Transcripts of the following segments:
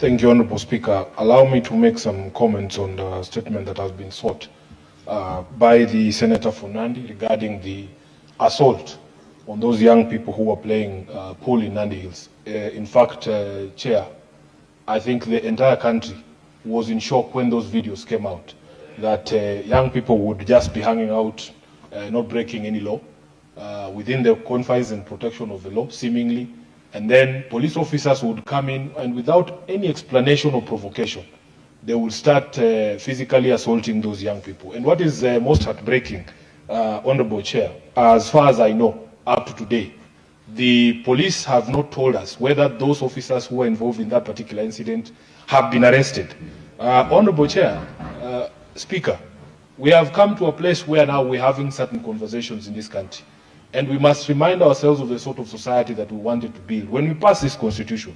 Thank you, Honorable Speaker. Allow me to make some comments on the statement that has been sought by the Senator for Nandi regarding the assault on those young people who were playing pool in Nandi Hills. In fact, Chair, I think the entire country was in shock when those videos came out, that young people would just be hanging out, not breaking any law, within the confines and protection of the law, seemingly, and then police officers would come in and without any explanation or provocation, they would start physically assaulting those young people. And what is most heartbreaking, Honorable Chair, as far as I know, up to today, the police have not told us whether those officers who were involved in that particular incident have been arrested. Honorable Chair, Speaker, we have come to a place where now we're having certain conversations in this country. And we must remind ourselves of the sort of society that we wanted to build. When we pass this constitution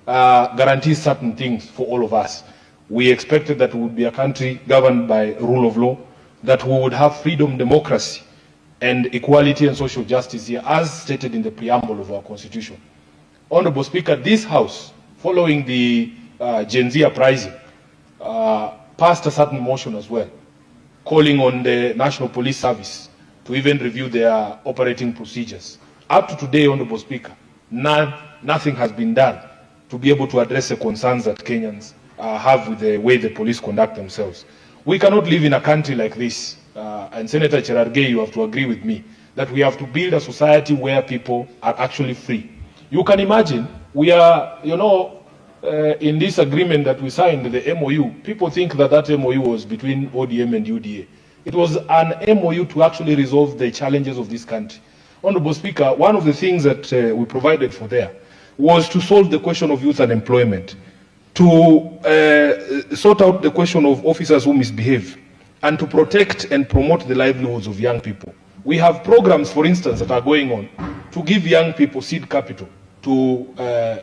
guarantees certain things for all of us. We expected that we would be a country governed by rule of law, that we would have freedom, democracy, and equality and social justice here, as stated in the preamble of our constitution. Honorable Speaker, this House, following the Gen Z uprising, passed a certain motion as well, calling on the National Police Service to even review their operating procedures. Up to today, Honorable Speaker, nothing has been done to be able to address the concerns that Kenyans have with the way the police conduct themselves. We cannot live in a country like this, and Senator Cherargei, you have to agree with me, that we have to build a society where people are actually free. You can imagine, we are, in this agreement that we signed, the MOU, people think that that MOU was between ODM and UDA. It was an MOU to actually resolve the challenges of this country. Honorable Speaker, one of the things that we provided for there was to solve the question of youth unemployment, to sort out the question of officers who misbehave, and to protect and promote the livelihoods of young people. We have programs, for instance, that are going on to give young people seed capital to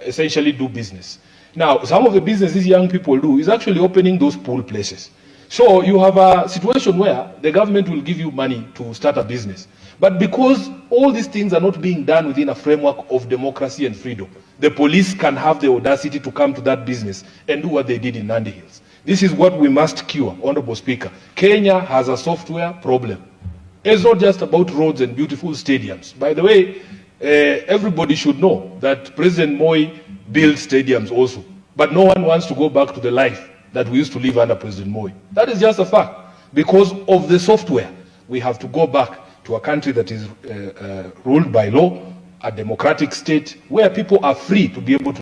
essentially do business. Now, some of the businesses young people do is actually opening those pool places. So you have a situation where the government will give you money to start a business. But because all these things are not being done within a framework of democracy and freedom, the police can have the audacity to come to that business and do what they did in Nandi Hills. This is what we must cure, Honorable Speaker. Kenya has a software problem. It's not just about roads and beautiful stadiums. By the way, everybody should know that President Moi built stadiums also. But no one wants to go back to the life that we used to live under President Moi. That is just a fact. Because of the software, we have to go back to a country that is ruled by law, a democratic state, where people are free to be able to